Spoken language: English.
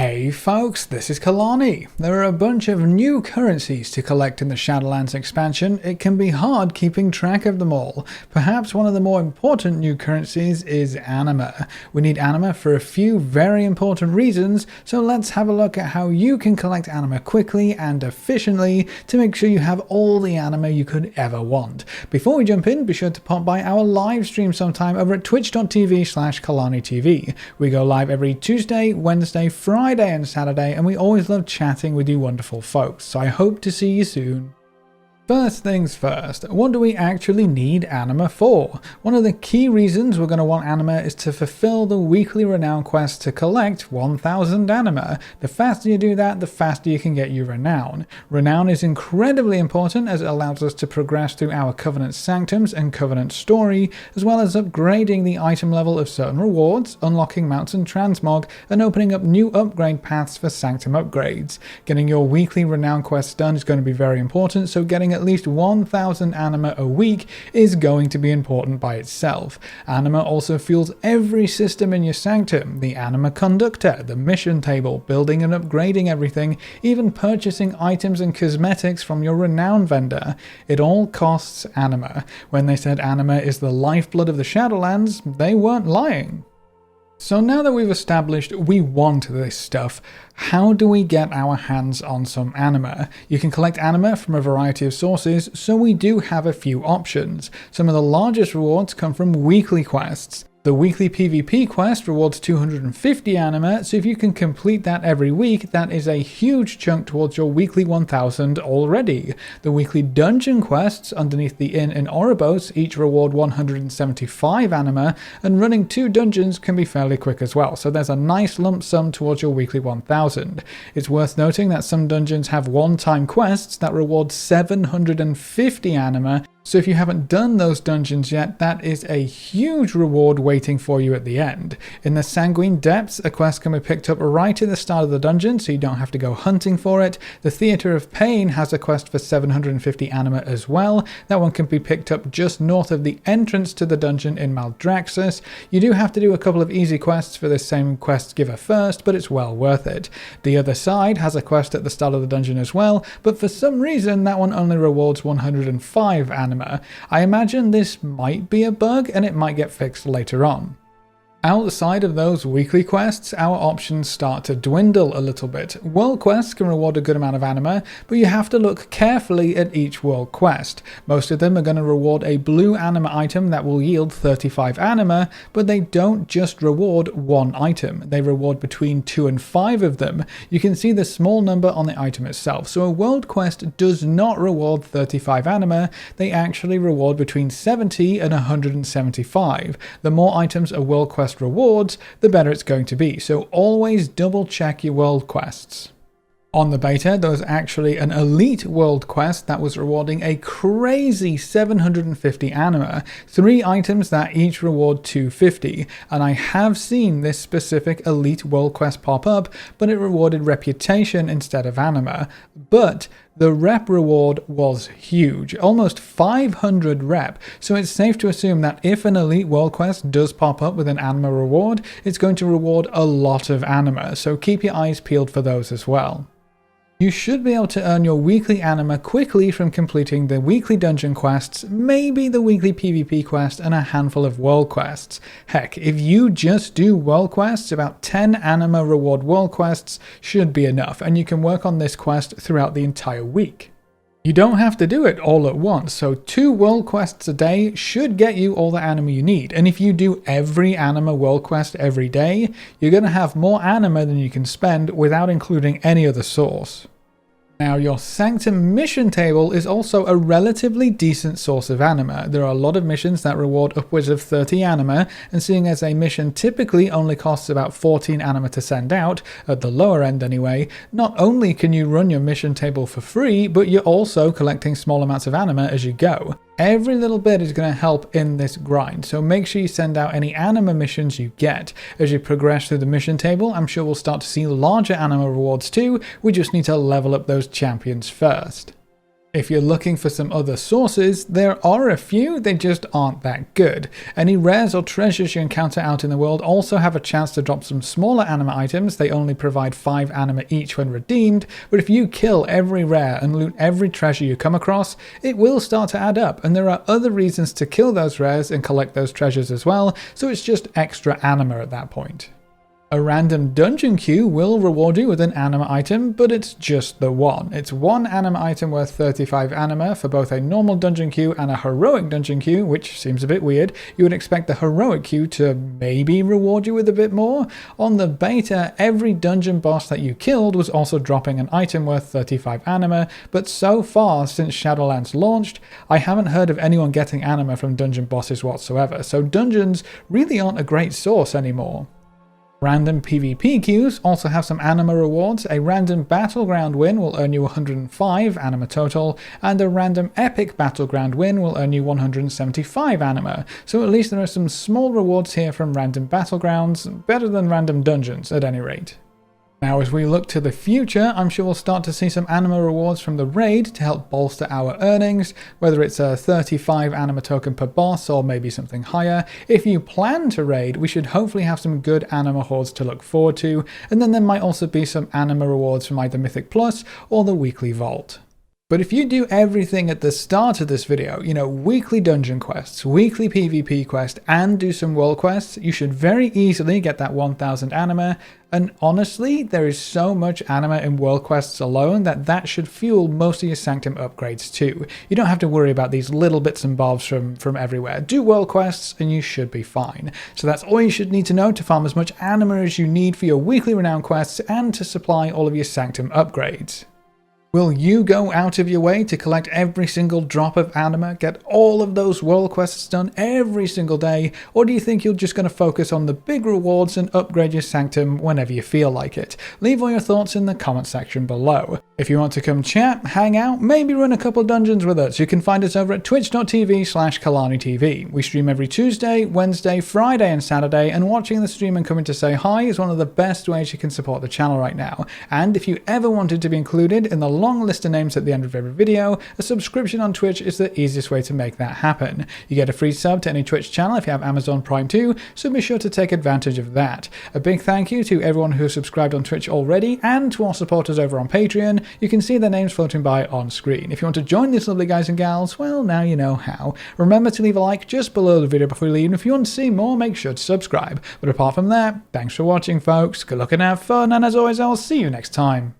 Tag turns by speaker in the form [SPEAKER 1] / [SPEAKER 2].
[SPEAKER 1] Hey folks, this is Kalani. There are a bunch of new currencies to collect in the Shadowlands expansion. It can be hard keeping track of them all. Perhaps one of the more important new currencies is Anima. We need Anima for a few very important reasons, so let's have a look at how you can collect Anima quickly and efficiently to make sure you have all the Anima you could ever want. Before we jump in, be sure to pop by our live stream sometime over at twitch.tv/KalaniTV. We go live every Tuesday, Wednesday, Friday and Saturday, and we always love chatting with you wonderful folks, so I hope to see you soon. First things first, what do we actually need Anima for? One of the key reasons we're going to want Anima is to fulfill the weekly renown quest to collect 1000 Anima. The faster you do that, the faster you can get your renown. Renown is incredibly important as it allows us to progress through our Covenant Sanctums and Covenant Story, as well as upgrading the item level of certain rewards, unlocking mounts and transmog, and opening up new upgrade paths for Sanctum upgrades. Getting your weekly renown quests done is going to be very important, so getting at least 1000 Anima a week is going to be important by itself. Anima also fuels every system in your Sanctum, the Anima Conductor, the mission table, building and upgrading everything, even purchasing items and cosmetics from your renown vendor. It all costs Anima. When they said Anima is the lifeblood of the Shadowlands, they weren't lying. So now that we've established we want this stuff, how do we get our hands on some Anima? You can collect Anima from a variety of sources, so we do have a few options. Some of the largest rewards come from weekly quests. The weekly PvP quest rewards 250 Anima, so if you can complete that every week, that is a huge chunk towards your weekly 1000 already. The weekly dungeon quests underneath the inn in Oribos each reward 175 Anima, and running 2 dungeons can be fairly quick as well, so there's a nice lump sum towards your weekly 1000. It's worth noting that some dungeons have one-time quests that reward 750 Anima, so if you haven't done those dungeons yet, that is a huge reward waiting for you at the end. In the Sanguine Depths, a quest can be picked up right at the start of the dungeon, so you don't have to go hunting for it. The Theatre of Pain has a quest for 750 Anima as well. That one can be picked up just north of the entrance to the dungeon in Maldraxxus. You do have to do a couple of easy quests for this same quest giver first, but it's well worth it. The Other Side has a quest at the start of the dungeon as well, but for some reason that one only rewards 105 Anima. I imagine this might be a bug and it might get fixed later on. Outside of those weekly quests, our options start to dwindle a little bit. World quests can reward a good amount of Anima, but you have to look carefully at each world quest. Most of them are going to reward a blue Anima item that will yield 35 Anima, but they don't just reward one item. They reward between 2 and 5 of them. You can see the small number on the item itself. So a world quest does not reward 35 Anima, they actually reward between 70 and 175. The more items a world quest rewards, the better it's going to be, so always double check your world quests. On the beta, there was actually an elite world quest that was rewarding a crazy 750 Anima, 3 items that each reward 250, and I have seen this specific elite world quest pop up, but it rewarded reputation instead of Anima. But the rep reward was huge, almost 500 rep, so it's safe to assume that if an elite world quest does pop up with an Anima reward, it's going to reward a lot of Anima, so keep your eyes peeled for those as well. You should be able to earn your weekly Anima quickly from completing the weekly dungeon quests, maybe the weekly PvP quest, and a handful of world quests. Heck, if you just do world quests, about 10 Anima reward world quests should be enough, and you can work on this quest throughout the entire week. You don't have to do it all at once, so 2 world quests a day should get you all the Anima you need, and if you do every Anima world quest every day, you're going to have more Anima than you can spend without including any other source. Now, your Sanctum mission table is also a relatively decent source of Anima. There are a lot of missions that reward upwards of 30 Anima, and seeing as a mission typically only costs about 14 Anima to send out, at the lower end anyway, not only can you run your mission table for free, but you're also collecting small amounts of Anima as you go. Every little bit is going to help in this grind, so make sure you send out any Anima missions you get. As you progress through the mission table, I'm sure we'll start to see larger Anima rewards too, we just need to level up those champions first. If you're looking for some other sources, there are a few, they just aren't that good. Any rares or treasures you encounter out in the world also have a chance to drop some smaller anima items. They only provide 5 anima each when redeemed, but if you kill every rare and loot every treasure you come across, it will start to add up, and there are other reasons to kill those rares and collect those treasures as well, so it's just extra anima at that point. A random dungeon queue will reward you with an anima item, but it's just the one. It's one anima item worth 35 anima for both a normal dungeon queue and a heroic dungeon queue, which seems a bit weird. You would expect the heroic queue to maybe reward you with a bit more. On the beta, every dungeon boss that you killed was also dropping an item worth 35 anima, but so far since Shadowlands launched, I haven't heard of anyone getting anima from dungeon bosses whatsoever, so dungeons really aren't a great source anymore. Random PvP queues also have some anima rewards. A random battleground win will earn you 105 anima total, and a random epic battleground win will earn you 175 anima. So at least there are some small rewards here from random battlegrounds, better than random dungeons at any rate. Now as we look to the future, I'm sure we'll start to see some anima rewards from the raid to help bolster our earnings, whether it's a 35 anima token per boss or maybe something higher. If you plan to raid, we should hopefully have some good anima hordes to look forward to, and then there might also be some anima rewards from either Mythic Plus or the weekly vault. But if you do everything at the start of this video, weekly dungeon quests, weekly PvP quest, and do some world quests, you should very easily get that 1000 anima. And honestly, there is so much anima in world quests alone that should fuel most of your Sanctum upgrades too. You don't have to worry about these little bits and bobs from everywhere. Do world quests and you should be fine. So that's all you should need to know to farm as much anima as you need for your weekly renown quests and to supply all of your Sanctum upgrades. Will you go out of your way to collect every single drop of anima, get all of those world quests done every single day, or do you think you're just going to focus on the big rewards and upgrade your Sanctum whenever you feel like it? Leave all your thoughts in the comment section below. If you want to come chat, hang out, maybe run a couple dungeons with us, you can find us over at twitch.tv/KalaniTV. We stream every Tuesday, Wednesday, Friday and Saturday, and watching the stream and coming to say hi is one of the best ways you can support the channel right now. And if you ever wanted to be included in the long list of names at the end of every video, a subscription on Twitch is the easiest way to make that happen. You get a free sub to any Twitch channel if you have Amazon Prime too, so be sure to take advantage of that. A big thank you to everyone who has subscribed on Twitch already and to our supporters over on Patreon. You can see their names floating by on screen. If you want to join these lovely guys and gals, well, now you know how. Remember to leave a like just below the video before you leave, and if you want to see more, make sure to subscribe. But apart from that, thanks for watching folks, good luck and have fun, and as always, I'll see you next time.